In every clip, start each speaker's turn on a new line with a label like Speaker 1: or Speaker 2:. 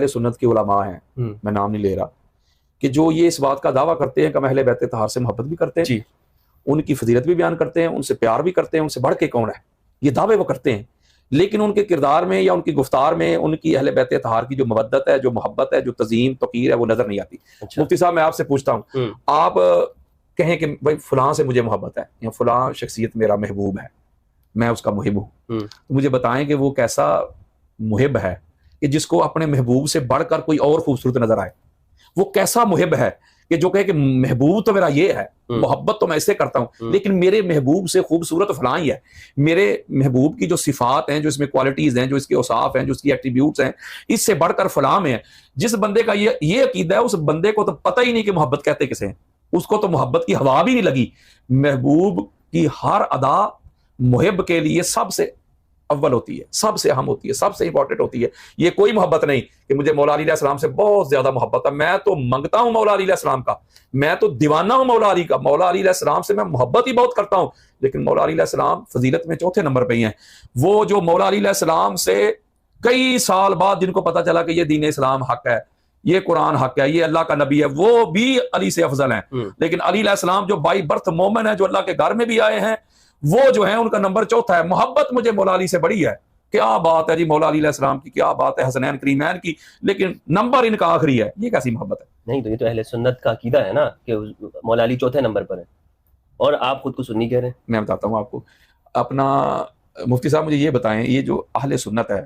Speaker 1: سنت کے علماء ہیں، میں نام نہیں لے رہا، کہ جو یہ اس بات کا دعویٰ کرتے ہیں کہ ہم اہل بیت طہار سے محبت بھی کرتے ہیں
Speaker 2: جی،
Speaker 1: ان کی فضیلت بھی بیان کرتے ہیں، ان سے پیار بھی کرتے ہیں، ان سے بڑھ کے کون ہے، یہ دعوے وہ کرتے ہیں، لیکن ان کے کردار میں یا ان کی گفتار میں ان کی اہل بیت طہار کی جو مودت ہے، جو محبت ہے، جو تعظیم توقیر ہے، وہ نظر نہیں آتی۔ مفتی صاحب میں آپ سے پوچھتا ہوں، آپ کہیں کہ بھائی فلاں سے مجھے محبت ہے یا فلاں شخصیت میرا محبوب ہے، میں اس کا محب ہوں، تو مجھے بتائیں کہ وہ کیسا محب ہے کہ جس کو اپنے محبوب سے بڑھ کر کوئی اور خوبصورت نظر آئے؟ وہ کیسا محب ہے کہ جو کہے کہ محبوب تو میرا یہ ہے، محبت تو میں اس سے کرتا ہوں، لیکن میرے محبوب سے خوبصورت فلاں ہی ہے، میرے محبوب کی جو صفات ہیں، جو اس میں کوالٹیز ہیں، جو اس کے اوصاف ہیں، جو اس کی ایٹریبیوٹس ہیں، اس سے بڑھ کر فلاں میں ہے۔ جس بندے کا یہ عقیدہ ہے، اس بندے کو تو پتہ ہی نہیں کہ محبت کہتے کسے ہیں، اس کو تو محبت کی ہوا بھی نہیں لگی۔ محبوب کی ہر ادا محب کے لیے سب سے اول ہوتی ہے، سب سے اہم ہوتی ہے، سب سے امپورٹنٹ ہوتی ہے۔ یہ کوئی محبت نہیں کہ مجھے مولا علی علیہ السلام سے بہت زیادہ محبت ہے، میں تو منگتا ہوں مولا علی علیہ السلام کا، میں تو دیوانہ ہوں مولا علی کا، مولا علی علیہ السلام سے میں محبت ہی بہت کرتا ہوں، لیکن مولا علی علیہ السلام فضیلت میں چوتھے نمبر پہ ہی ہیں۔ وہ جو مولا علی علیہ السلام سے کئی سال بعد جن کو پتا چلا کہ یہ دین اسلام حق ہے، یہ قرآن حق ہے، یہ اللہ کا نبی ہے، وہ بھی علی سے افضل ہیں، لیکن علی علیہ السلام جو بائی برتھ مومن ہے، جو اللہ کے گھر میں بھی آئے ہیں، وہ جو ہیں ان کا نمبر چوتھا ہے۔ محبت مجھے مولا علی سے بڑی ہے، کیا بات ہے جی مولا علی علیہ السلام کی، کیا بات ہے حسنین کریمین کی، لیکن نمبر ان کا آخری ہے، یہ کیسی محبت ہے؟
Speaker 2: نہیں تو یہ تو اہل سنت کا عقیدہ ہے نا کہ مولا علی چوتھے نمبر پر ہے، اور آپ خود کو سنی کہہ رہے ہیں۔
Speaker 1: میں بتاتا ہوں آپ کو اپنا، مفتی صاحب مجھے یہ بتائیں، یہ جو اہل سنت ہے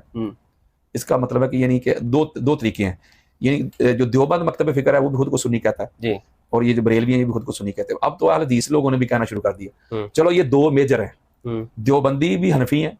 Speaker 1: اس کا مطلب ہے کہ یعنی کہ دو طریقے ہیں، یعنی جو دیوبند مکتب فکر ہے وہ بھی خود کو سنی کہتا ہے
Speaker 2: جی،
Speaker 1: اور یہ جو بریلوی ہیں یہ بھی خود کو سنی کہتے ہیں۔ اب تو اہل حدیث لوگوں نے بھی کہنا شروع کر دیا، چلو یہ دو میجر ہیں، دیوبندی بھی حنفی ہیں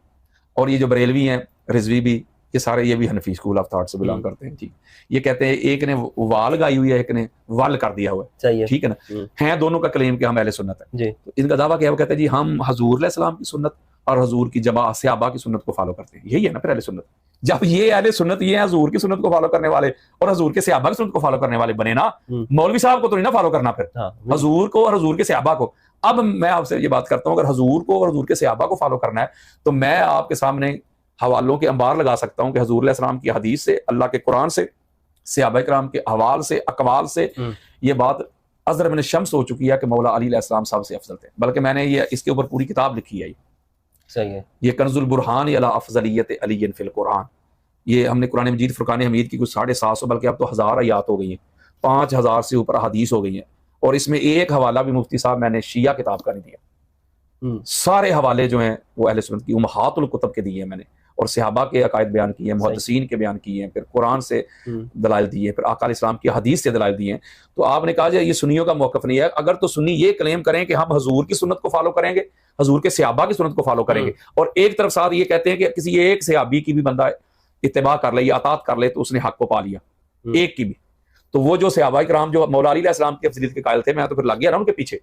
Speaker 1: اور یہ جو بریلوی ہیں رضوی بھی، یہ سارے یہ بھی حنفی اسکول آف تھاٹ سے بلانگ کرتے ہیں۔ ٹھیک، یہ کہتے ہیں ایک نے وال گائی ہوئی ہے، ایک نے ول کر دیا ہوا ہے، ٹھیک ہے نا، ہیں دونوں کا کلیم کہ ہم اہل سنت ہیں۔ تو ان کا دعویٰ کیا ہے؟ وہ کہتے ہیں جی ہم حضور علیہ السلام کی سنت اور حضور کی جماعت صحابہ کی سنت کو فالو کرتے ہیں، یہی ہے نا پھر اہل سنت۔ جب یہ اہل سنت یہ ہیں حضور کی سنت کو فالو کرنے والے اور حضور کے صحابہ کی سنت کو فالو کرنے والے بنے نا، مولوی صاحب کو تو نہیں نا فالو کرنا، پھر حضور کو اور حضور کے صحابہ کو۔ اب میں آپ سے یہ بات کرتا ہوں، اگر حضور کو اور حضور کے صحابہ کو فالو کرنا ہے تو میں آپ کے سامنے حوالوں کے انبار لگا سکتا ہوں کہ حضور علیہ السلام کی حدیث سے، اللہ کے قرآن سے، صحابہ کرام کے احوال سے، اقوال سے یہ بات ازر من الشمس ہو چکی ہے کہ مولا علی علیہ السلام سب سے افضل تھے، بلکہ میں نے یہ اس کے اوپر پوری کتاب لکھی ہے،
Speaker 2: صحیح ہے، یہ
Speaker 1: کنز البرہان علی افضلیت علی فی القرآن۔ یہ ہم نے قرآن مجید فرقان حمید کی کچھ 750 بلکہ اب تو 1000 آیات ہو گئی ہیں، 5000 سے اوپر حدیث ہو گئی ہیں، اور اس میں ایک حوالہ بھی مفتی صاحب میں نے شیعہ کتاب کا نہیں دیا۔ سارے حوالے جو ہیں وہ اہل سنت کی امہات الکتب کے دیے ہیں میں نے، اور صحابہ کے عقائد بیان کیے ہیں، محدثین کے بیان کیے ہیں، پھر قرآن سے دلائل دیے ہیں، پھر آقا علیہ السلام کی حدیث سے دلائل دیے ہیں۔ تو آپ نے کہا جائے یہ سنیوں کا موقف نہیں ہے، اگر تو سنی یہ کلیم کریں کہ ہم حضور کی سنت کو فالو کریں گے، حضور کے صحابہ کی سنت کو فالو کریں گے، اور ایک طرف ساتھ یہ کہتے ہیں کہ کسی ایک صحابی کی بھی بندہ اتباع کر لے یا اطاعت کر لے تو اس نے حق کو پا لیا، ایک کی بھی، تو وہ جو صحابہ کرام جو مولا علی علیہ السلام کی افضلیت کے قائل تھے، میں تو پھر لگ گیا نا ان کے پیچھے،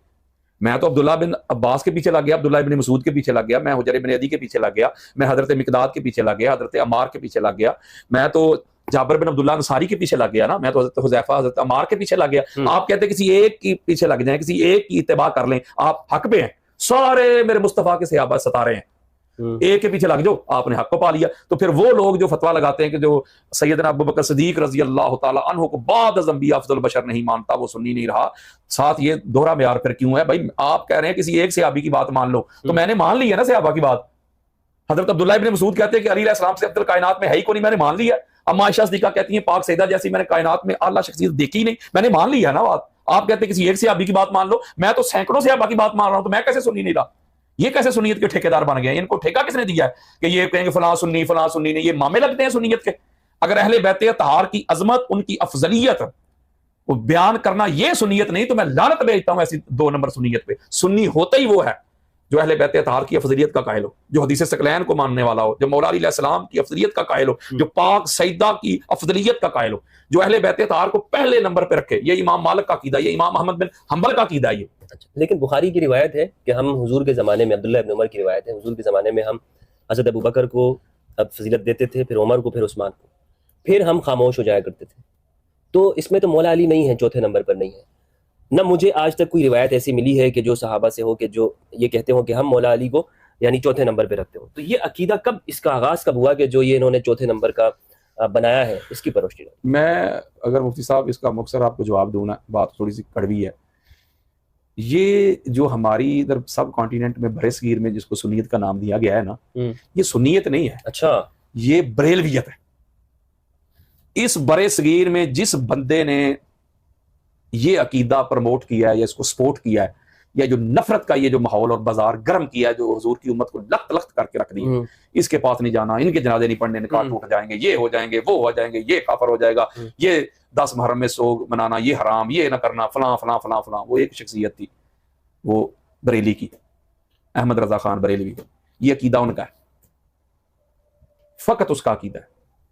Speaker 1: میں تو عبداللہ بن عباس کے پیچھے لگ گیا، عبداللہ بن مسعود کے پیچھے لگ گیا، میں حجر بن عدی کے پیچھے لگ گیا، میں حضرت مقداد کے پیچھے لگ گیا، حضرت عمار کے پیچھے لگ گیا، میں تو جابر بن عبداللہ انصاری کے پیچھے لگ گیا نا، میں تو حضرت حذیفہ، حضرت عمار کے پیچھے لگ گیا۔ آپ کہتے ہیں کسی ایک کی پیچھے لگ جائیں، کسی ایک کی اتباع کر لیں، آپ حق پہ ہیں، سارے میرے مصطفیٰ کے صحابہ ستارے ہیں، ایک کے پیچھے لگ جاؤ آپ نے حق کو پا لیا۔ تو پھر وہ لوگ جو فتویٰ لگاتے ہیں کہ جو سیدنا ابوبکر صدیق رضی اللہ تعالیٰ عنہ کو بعد از انبیاء افضل البشر نہیں مانتا، وہ سنی نہیں رہا، ساتھ یہ دوہرا معیار پھر کیوں ہے؟ بھائی آپ کہہ رہے ہیں کسی ایک صحابی کی بات مان لو، تو میں نے مان لی ہے نا صحابہ کی بات۔ حضرت عبداللہ ابن مسعود کہتے ہیں کہ علی علیہ السلام سے افضل کائنات میں ہے ہی کوئی نہیں، میں نے مان لیا۔ اما عائشہ صدیقہ کہتی ہیں پاک سیدہ جیسی میں نے کائنات میں اعلیٰ شخصیت دیکھی ہی نہیں، میں نے مان لیا ہے نا بات۔ آپ کہتے ہیں کسی ایک صحابی کی بات مان لو، میں تو سینکڑوں صحابہ کی بات مان رہا ہوں، تو میں کیسے سنی نہیں رہا؟ یہ کیسے سنیت کے ٹھیکیدار بن گئے؟ ان کو ٹھیکہ کس نے دیا ہے کہ یہ کہیں گے فلاں سنی فلاں سنی نہیں؟ یہ مامے لگتے ہیں سنیت کے۔ اگر اہل بیت طہار کی عظمت، ان کی افضلیت کو بیان کرنا یہ سنیت نہیں، تو میں لعنت بھیجتا ہوں ایسی 2 نمبر سنیت پہ۔ سنی ہوتا ہی وہ ہے جو اہل بیت طہار کی افضلیت کا قائل ہو، جو حدیث ثقلین کو ماننے والا ہو، جو مولا علی علیہ السلام کی افضلیت کا قائل ہو، جو پاک سیدہ کی افضلیت کا قائل ہو، جو اہل بیت طہار کو پہلے نمبر پہ رکھے۔ یہ امام مالک کا عقیدہ، یہ امام احمد بن حنبل کا عقیدہ ہے یہ۔
Speaker 2: لیکن بخاری کی روایت ہے کہ ہم حضور کے زمانے میں، عبداللہ ابن عمر کی روایت ہے، حضور کے زمانے میں ہم حضرت ابوبکر کو فضیلت دیتے تھے، پھر عمر کو، پھر عثمان کو، پھر ہم خاموش ہو جایا کرتے تھے۔ تو اس میں تو مولا علی نہیں ہے، چوتھے نمبر پر نہیں ہے۔ نہ مجھے آج تک کوئی روایت ایسی ملی ہے کہ جو صحابہ سے ہو کہ جو یہ کہتے ہوں کہ ہم مولا علی کو یعنی چوتھے نمبر پہ رکھتے ہوں۔ تو یہ عقیدہ کب، اس کا آغاز کب ہوا کہ جو یہ انہوں نے چوتھے نمبر کا بنایا ہے، اس کی پرورش کی جائے۔
Speaker 1: میں اگر مفتی صاحب اس کا مختصر آپ کو جواب دوں نا، بات تھوڑی سی کڑوی ہے، یہ جو ہماری ادھر سب کانٹیننٹ میں برے صغیر میں جس کو سنیت کا نام دیا گیا ہے نا، یہ سنیت نہیں ہے،
Speaker 2: اچھا،
Speaker 1: یہ بریلویت ہے۔ اس برے صغیر میں جس بندے نے یہ عقیدہ پروموٹ کیا ہے یا اس کو سپورٹ کیا ہے، یا جو نفرت کا یہ جو ماحول اور بازار گرم کیا ہے، جو حضور کی امت کو لخت لخت کر کے رکھ دی ہے، اس کے پاس نہیں جانا، ان کے جنازے نہیں پڑھنے، نکاح ٹوٹ جائیں گے، یہ ہو جائیں گے، وہ ہو جائیں گے، یہ کافر ہو جائے گا، یہ 10 محرم میں سوگ منانا یہ حرام، یہ نہ کرنا، فلاں فلاں فلاں فلاں۔ وہ ایک شخصیت تھی، وہ بریلی کی، احمد رضا خان بریلوی کا، یہ عقیدہ ان کا ہے، فقط اس کا عقیدہ ہے۔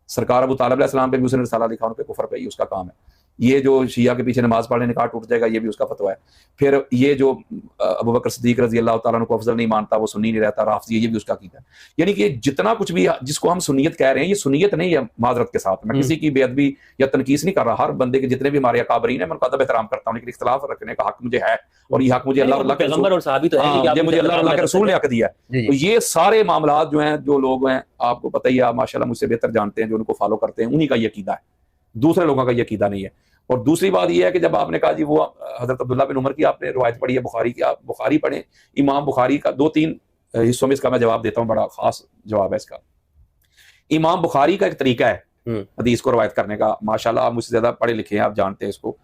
Speaker 1: سرکار ابو طالب علیہ السلام پہ بھی اس نے رسالہ لکھا، ان پہ کفر پہ ہی اس کا کام ہے۔ یہ جو شیعہ کے پیچھے نماز پڑھنے نکاح ٹوٹ جائے گا، یہ بھی اس کا فتویٰ ہے۔ پھر یہ جو ابو بکر صدیق رضی اللہ تعالیٰ عنہ کو افضل نہیں مانتا، وہ سنی نہیں رہتا، رافضی، یہ بھی اس کا عقیدہ ہے۔ یعنی کہ جتنا کچھ بھی جس کو ہم سنیت کہہ رہے ہیں، یہ سنیت نہیں ہے۔ معذرت کے ساتھ میں کسی کی بے ادبی یا تنقیص نہیں کر رہا، ہر بندے کے جتنے بھی ہمارے اکابرین ہیں میں ان کا ادب احترام کرتا ہوں، لیکن اختلاف رکھنے کا حق مجھے ہے، اور یہ حق مجھے اللہ کے
Speaker 2: پیغمبر اور صحابی تو ہے،
Speaker 1: یہ مجھے اللہ کے رسول نے حق دیا ہے۔ تو یہ سارے معاملات جو ہیں، جو لوگ ہیں آپ کو پتہ ہی ہے، ماشاء اللہ مجھ سے بہتر جانتے ہیں، جو ان کو فالو کرتے ہیں، انہی کا یہ عقیدہ ہے، دوسرے لوگوں کا یہ عقیدہ نہیں ہے۔ اور دوسری بات یہ ہے کہ جب آپ نے کہا جی وہ حضرت عبداللہ بن عمر کی آپ نے روایت پڑھی ہے بخاری کی، آپ بخاری پڑھیں، امام بخاری کا 2-3 حصوں میں اس کا میں جواب دیتا ہوں، بڑا خاص جواب ہے اس کا۔ امام بخاری کا ایک طریقہ ہے حدیث کو روایت کرنے کا، ماشاءاللہ آپ مجھ سے زیادہ پڑھے لکھے ہیں، آپ جانتے ہیں اس کو۔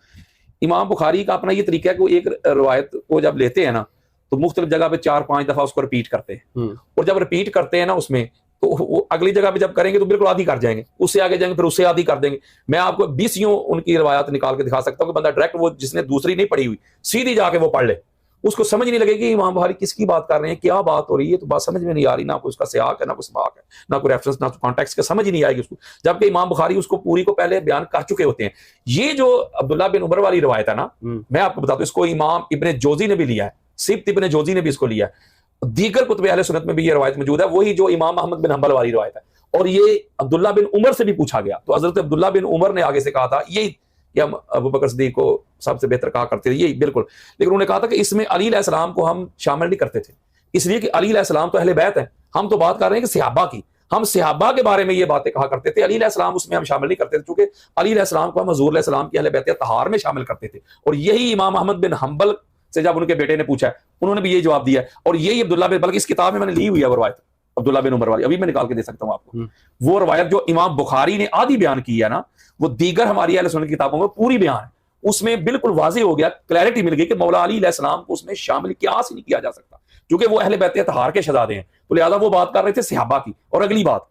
Speaker 1: امام بخاری کا اپنا یہ طریقہ ہے کہ وہ ایک روایت کو جب لیتے ہیں نا تو مختلف جگہ پہ 4-5 دفعہ اس کو رپیٹ کرتے ہیں، اور جب رپیٹ کرتے ہیں نا اس میں تو وہ اگلی جگہ پہ جب کریں گے تو بالکل آدھی کر جائیں گے، اس سے آگے جائیں گے پھر اس سے آدھی کر دیں گے۔ میں آپ کو 20 ان کی روایات نکال کے دکھا سکتا ہوں کہ بندہ ڈائریکٹ وہ جس نے دوسری نہیں پڑھی ہوئی سیدھی جا کے وہ پڑھ لے، اس کو سمجھ نہیں لگے گی امام بخاری کس کی بات کر رہے ہیں، کیا بات ہو رہی ہے، تو بات سمجھ میں نہیں آ رہی، نہ کوئی اس کا سیاق ہے، نہ کوئی سباق ہے، نہ کوئی ریفرنس، نہ کانٹیکسٹ کا، سمجھ ہی نہیں آئے گی اس کو، جبکہ امام بخاری اس کو پوری کو پہلے بیان کر چکے ہوتے ہیں۔ یہ جو عبداللہ بن عمر والی روایت ہے نا، میں آپ کو بتاتا ہوں، اس کو امام ابن جوزی نے بھی لیا ہے، سبت ابن جوزی نے بھی اس کو لیا ہے، دیگر کتب اہل سنت میں بھی یہ روایت موجود ہے، وہی جو امام احمد بن حنبل والی روایت ہے۔ اور یہ عبداللہ بن عمر سے بھی پوچھا گیا تو حضرت عبداللہ بن عمر نے آگے سے کہا تھا، یہ ہم ابو بکر صدیق کو سب سے بہتر کہا کرتے تھے، یہی بالکل، لیکن انہوں نے کہا تھا کہ اس میں علی علیہ السلام کو ہم شامل نہیں کرتے تھے، اس لیے کہ علی علیہ السلام تو اہل بیت ہیں، ہم تو بات کر رہے ہیں کہ صحابہ کی، ہم صحابہ کے بارے میں یہ باتیں کہا کرتے تھے، علی علیہ السلام اس میں ہم شامل نہیں کرتے تھے، چونکہ علی علیہ السلام کو ہم حضور علیہ السلام کی اہل بیت طہار میں شامل کرتے تھے۔ اور یہی امام احمد بن حنبل سے جب ان کے بیٹے نے پوچھا ہے، انہوں نے بھی یہی جواب دیا ہے، اور یہی عبداللہ بن، بلکہ اس کتاب میں نے لی ہوئی ہے وہ روایت عبداللہ بن عمر والی، ابھی میں نکال کے دے سکتا ہوں آپ کو، وہ روایت جو امام بخاری نے آدھی بیان کی ہے نا، وہ دیگر ہماری اہل سنت کی کتابوں میں پوری بیان ہے، اس میں بالکل واضح ہو گیا، کلیئرٹی مل گئی کہ مولا علی علیہ السلام کو اس میں شامل قیاس ہی نہیں کیا جا سکتا، کیونکہ وہ اہل بیت اطہار کے شہزادے ہیں، تو لہٰذا وہ بات کر رہے تھے صحابہ کی۔ اور اگلی بات،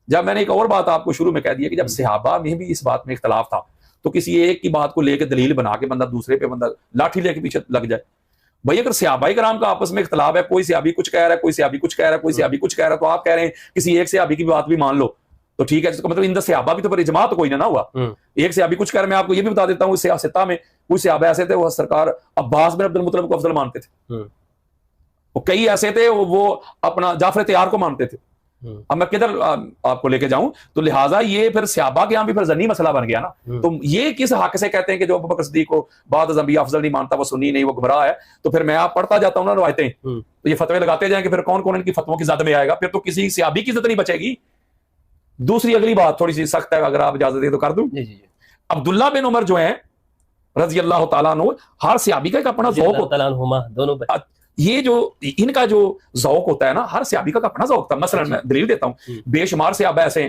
Speaker 1: جب میں نے ایک اور بات آپ کو شروع میں کہہ دیا کہ جب صحابہ میں بھی اس بات میں اختلاف تھا تو کسی ایک کی بات کو لے کے دلیل بنا کے بندہ دوسرے پہ بندہ لاٹھی لے کے پیچھے لگ جائے۔ بھائی اگر صحابہ کرام کا آپس میں اختلاف ہے، کوئی صحابی کچھ کہہ رہا ہے، کوئی صحابی کچھ کہہ رہا ہے، کوئی صحابی کچھ کہہ رہا ہے، تو آپ کہہ رہے ہیں کسی ایک صحابی کی بات بھی مان لو تو ٹھیک ہے، جس کا مطلب اندر صحابہ بھی تو پر اجماع تو کوئی نہ ہوا، ایک صحابی کچھ کہہ رہا ہے۔ میں آپ کو یہ بھی بتا دیتا ہوں، سیاستہ میں کوئی صحابہ ایسے تھے وہ سرکار عباس بن عبد المطلب کو افضل مانتے تھے، اور کئی ایسے تھے وہ اپنا جعفر طیار کو مانتے تھے۔ اب میں کدھر آپ کو لے کے جاؤں، تو لہٰذا یہ پھر صحابہ کے یہاں بھی پھر ذنی مسئلہ بن گیا نا۔ تو یہ کس حق سے کہتے ہیں کہ جو ابو بکر صدیق کو بعد از انبیاء افضل نہیں مانتا، وہ سنی نہیں، وہ گمراہ ہے؟ تو پھر میں آپ پڑھتا جاتا ہوں نا روایتیں، تو یہ فتوے لگاتے جائیں کہ پھر کون کون ان کی فتووں کی زد میں آئے گا، پھر تو کسی صحابی کی عزت نہیں بچے گی۔ دوسری اگلی بات تھوڑی سی سخت ہے، اگر آپ اجازت دیں تو کر دوں۔ عبداللہ بن عمر جو ہیں رضی اللہ تعالیٰ عنہ، ہر صحابی کا ایک اپنا ذوق ہوتا ہے، یہ جو ان کا جو ذوق ہوتا ہے نا، ہر صحابی کا اپنا ذوق تھا۔ مثلا میں دلیل دیتا ہوں، بے شمار صحابہ ایسے ہیں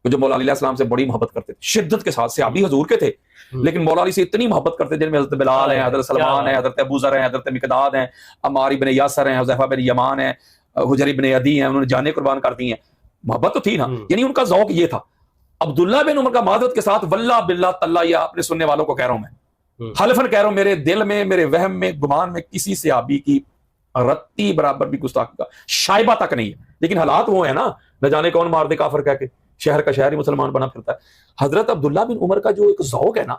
Speaker 1: جو مولا علی علیہ السلام سے بڑی محبت کرتے تھے، شدت کے ساتھ، صحابی حضور کے تھے لیکن مولا علی سے اتنی محبت کرتے، جن میں حضرت بلال ہیں، حضرت سلمان ہیں، حضرت ابو ذر ہیں، حضرت مقداد ہیں، عمار بن یاسر ہیں، حذیفہ بن یمان ہیں، حجر بن عدی ہیں، انہوں نے جانیں قربان کر دی ہیں، محبت تو تھی نا، یعنی ان کا ذوق یہ تھا۔ عبداللہ بن عمر کا معذرت کے ساتھ واللہ باللہ تاللہ، یہ اپنے سننے والوں کو کہہ رہا ہوں، میں حلفاً کہہ رہا ہوں، میرے دل میں، میرے وہم میں، گمان میں کسی صحابی کی رتی برابر بھی گستاخی کا شائبہ تک نہیں ہے، لیکن حالات وہ ہیں نا، نہ جانے کون مار دے کافر کہہ کے شہر کا شہر ہی مسلمان بنا پھرتا ہے۔ حضرت عبداللہ بن عمر کا جو ایک ذوق ہے نا،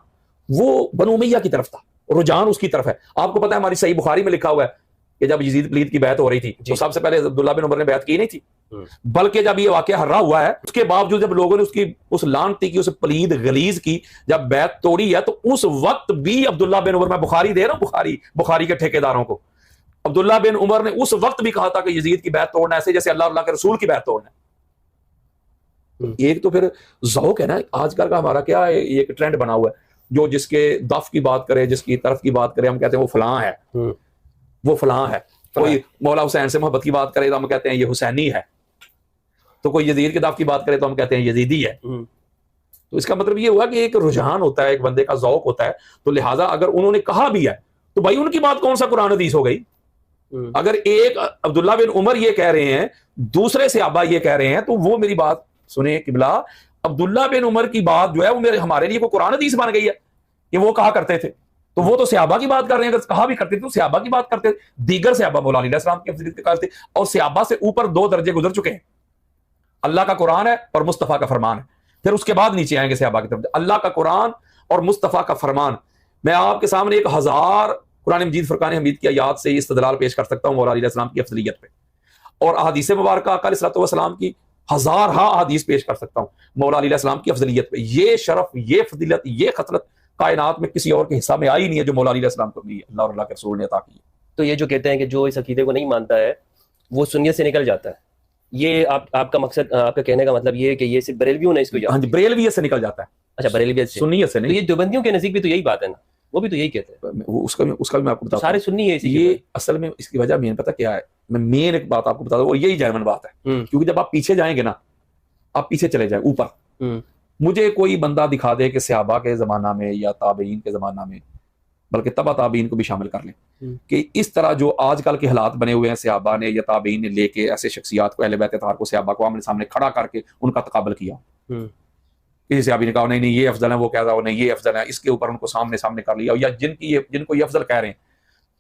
Speaker 1: وہ بنو امیہ کی طرف تھا، رجحان اس کی طرف ہے۔ آپ کو پتہ ہے ہماری صحیح بخاری میں لکھا ہوا ہے کہ جب یزید پلید کی بیعت ہو رہی تھی تو سب سے پہلے عبداللہ بن عمر نے بیعت کی نہیں تھی، بلکہ جب یہ واقعہ ہررا ہوا ہے اس کے باوجود جب لوگوں نے اس کی اس لعنتی کی، اس پلید غلیظ کی جب بیعت توڑی ہے، تو اس وقت بھی عبداللہ بن عمر، میں بخاری دے رہا ہوں، بخاری کے ٹھیکیداروں کو، عبداللہ بن عمر نے اس وقت بھی کہا تھا کہ یزید کی بیعت توڑنا ایسے جیسے اللہ کے رسول کی بیعت توڑنا ہے۔ ایک تو پھر ذوق ہے نا، آج کل کا ہمارا کیا ہے، ایک ٹرینڈ بنا ہوا ہے، جو جس کے دف کی بات کرے، جس کی طرف کی بات کرے، ہم کہتے ہیں وہ فلاں ہے، وہ فلاں ہے. کوئی مولا حسین سے محبت کی بات کرے تو ہم کہتے ہیں یہ حسینی ہے، تو کوئی یزید کے دف کی بات کرے تو ہم کہتے ہیں یزیدی ہے. تو اس کا مطلب یہ ہوا کہ ایک رجحان ہوتا ہے، ایک بندے کا ذوق ہوتا ہے. تو لہٰذا اگر انہوں نے کہا بھی ہے تو بھائی ان کی بات کون سا قرآن حدیث ہو گئی؟ اگر ایک عبداللہ بن عمر یہ کہہ رہے ہیں، دوسرے صحابہ یہ کہہ رہے ہیں، تو وہ میری بات سنیں قبلہ، عبداللہ بن عمر کی بات جو ہے وہ ہمارے لیے کوئی قرآن حدیث بن گئی ہے کہ وہ کہا کرتے تھے؟ تو وہ تو صحابہ کی بات کر رہے ہیں، اگر کہا بھی کرتے تھے تو صحابہ کی بات کرتے تھے. دیگر صحابہ مولا علیہ السلام کی افضلیت کرتے، اور صحابہ سے اوپر 2 درجے گزر چکے ہیں. اللہ کا قرآن ہے اور مصطفیٰ کا فرمان ہے، پھر اس کے بعد نیچے آئیں گے صحابہ کی طرف. اللہ کا قرآن اور مصطفیٰ کا فرمان. میں آپ کے سامنے 1000 قرآن مجید فرقان حمید کی آیات سے استدلال پیش کر سکتا ہوں مولا علیہ السلام کی افضلیت پہ، اور احادیث مبارکہ آقا علیہ الصلوۃ والسلام کی 1000 احادیث پیش کر سکتا ہوں مولا علیہ السلام کی افضلیت پہ. یہ شرف، یہ فضیلت، یہ خصلت کائنات میں کسی اور کے حصہ میں آئی نہیں ہے جو مولا علیہ السلام کو ملی ہے، اللہ اور اللہ کے رسول نے عطا کی ہے.
Speaker 2: تو یہ جو کہتے ہیں کہ جو اس عقیدے کو نہیں مانتا ہے وہ سنیت سے نکل جاتا ہے، یہ آپ کا مقصد، آپ کا کہنے کا مطلب یہ ہے کہ یہ صرف بریلویوں نے اس کو
Speaker 1: ہاں جی، بریلویت سے نکل جاتا ہے.
Speaker 2: اچھا، بریلویت سے،
Speaker 1: سنیت سے
Speaker 2: تو
Speaker 1: نہیں.
Speaker 2: یہ دیوبندیوں کے نزدیک بھی تو یہی بات ہے نا، وہ بھی تو یہی کہتے ہیں.
Speaker 1: اس کا بھی میں آپ کو بتاتا ہوں.
Speaker 2: سارے سنی ہے
Speaker 1: یہ اصل میں اس کی وجہ مین پتہ کیا ہے، میں مین ایک بات آپ کو بتا دوں، اور یہی جینون بات ہے. کیونکہ جب آپ پیچھے جائیں گے نا، آپ پیچھے چلے جائیں اوپر، مجھے کوئی بندہ دکھا دے کہ صحابہ کے زمانہ میں یا تابعین کے زمانہ میں، بلکہ تبع تابعین کو بھی شامل کر لیں، کہ اس طرح جو آج کل کے حالات بنے ہوئے ہیں صحابہ نے یا تابعین نے لے کے ایسے شخصیات کو، اہل بیت اطہار کو، صحابہ کو آمنے سامنے کھڑا کر کے ان کا تقابل کیا. کسی صحابی نے کہا نہیں یہ افضل ہے، وہ کہہ رہا نہیں یہ افضل ہے، اس کے اوپر ان کو سامنے کر لیا. یا جن کو یہ افضل کہہ رہے ہیں،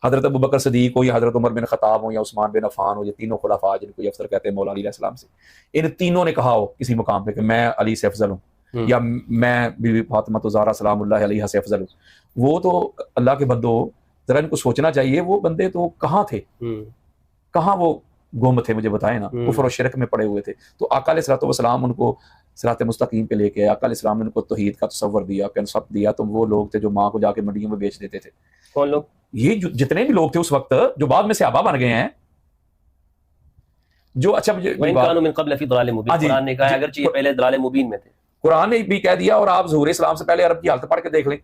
Speaker 1: حضرت ابوبکر صدیق ہو یا حضرت عمر بن خطاب ہو یا عثمان بن عفان ہو، یہ تینوں خلفاء جن کو یہ افضل کہتے ہیں مولا علیہ السلام سے، ان تینوں نے کہا ہو کسی مقام پہ کہ میں علی سے افضل ہوں، یا میں بی بی فاطمہ الزہرا سلام اللہ علیہا سے افضل ہوں. وہ تو اللہ کے بندو، ذرا ان کو سوچنا چاہیے، وہ بندے تو کہاں تھے، کہاں وہ گم تھے، مجھے بتائیں نا. کفر و شرک میں پڑے ہوئے تھے. تو آقا علیہ الصلوۃ والسلام ان کو صراط مستقیم پہ لے کے، آقا علیہ السلام نے ان کو توحید کا تصور دیا، کنسپٹ دیا. تو وہ لوگ تھے جو ماں کو جا کے منڈیوں میں بیچ دیتے تھے.
Speaker 2: کون لوگ؟
Speaker 1: یہ جتنے بھی لوگ تھے اس وقت جو بعد میں صحابہ بن گئے ہیں، جو اچھا
Speaker 2: وَإِن من قبل فی ضلال مبین، قرآن نے کہا ہے اگرچہ یہ پہلے ضلال مبین میں تھے.
Speaker 1: قرآن نے بھی کہہ دیا. اور آپ ظہور اسلام سے پہلے عرب کی حالت پڑھ کے دیکھ لیں،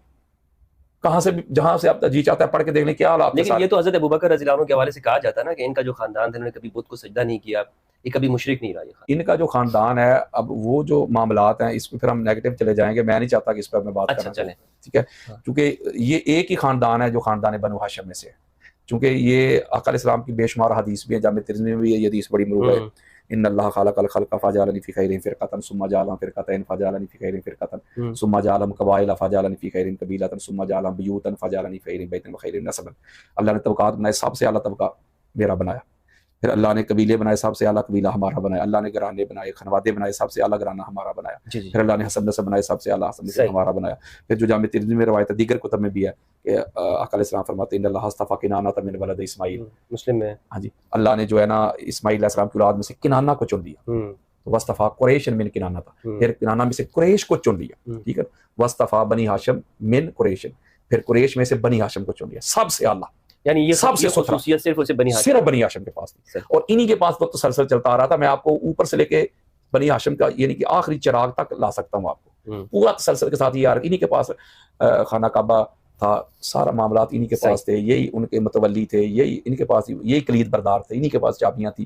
Speaker 1: کہاں سے جہاں سے آپ جی چاہتا ہے پڑھ کے دیکھ لیں کیا حالات.
Speaker 2: لیکن یہ تو حضرت ابوبکر رضی اللہ عنہ کے حوالے سے کہا جاتا ہے نا کہ ان کا جو خاندان تھا انہوں نے کبھی بت کو سجدہ نہیں کیا، یہ کبھی مشرک نہیں رہا. یہ ان
Speaker 1: کا جو خاندان ہے، اب وہ جو معاملات ہیں اس پہ پھر ہم نیگیٹو چلے جائیں گے. میں نہیں چاہتا کہ اس پر میں بات کرنا چلیں، ٹھیک ہے، کیونکہ یہ ایک ہی خاندان ہے جو خاندان بنو ہاشم میں سے ہے. چونکہ یہ آقا علیہ السلام کی بے شمار حدیث بھی ہیں، جامع ترمذی میں بھی یہ حدیث بڑی معروف ہے. ان اللہ خلق الخلق فجعلنی فی خیرہم فرقۃ ثم جعلهم فرقتین فجعلنی فی خیرہم فرقۃ ثم جعلهم قبائل فجعلنی فی خیرہم قبیلۃ ثم جعلهم بیوتا فجعلنی فی خیرہم بیتا وخیرہم نسبا. اللہ نے طبقات بنائے، سب سے اعلیٰ طبقہ میرا بنایا. پھر اللہ نے قبیلے بنائے، سب سے اعلیٰ قبیلہ ہمارا بنایا. اللہ نے گھرانے بنائے، خانوادے بنائے، سب سے اعلیٰ گھرانہ ہمارا بنایا. پھر اللہ نے حسب نسب بنائے، سب سے اعلیٰ حسب نسب ہمارا بنایا. پھر جو جامع ترمذی میں روایت ہے، دیگر کتب میں بھی ہے کہ آقا علیہ السلام فرماتے ہیں ان اللہ اصطفیٰ کنانۃ من ولد اسماعیل. مسلم میں ہاں جی، اللہ نے جو ہے نا اسماعیل علیہ السلام کی اولاد میں سے کنانہ کو چن لیا. تو واصطفیٰ قریش من کنانہ تھا، پھر کنانہ میں سے قریش کو چن لیا. ٹھیک ہے، واصطفیٰ بنی ہاشم من قریش، پھر قریش میں سے بنی ہاشم کو چن لیا. سب سے اعلیٰ،
Speaker 2: یعنی یہ
Speaker 1: سب سے
Speaker 2: خصوصیت صرف اسے
Speaker 1: صرف بنی ہاشم کے پاس تھی. اور انہی کے پاس تو تسلسل چلتا آ رہا تھا. میں آپ کو اوپر سے لے کے بنی ہاشم کا یعنی کہ آخری چراغ تک لا سکتا ہوں آپ کو پورا تسلسل کے ساتھ. یار انہی کے پاس خانہ کعبہ تھا، سارا معاملات انہی کے پاس تھے، یہی ان کے متولی تھے، یہی ان کے پاس، یہی کلید بردار تھے، انہی کے پاس چابیاں تھی.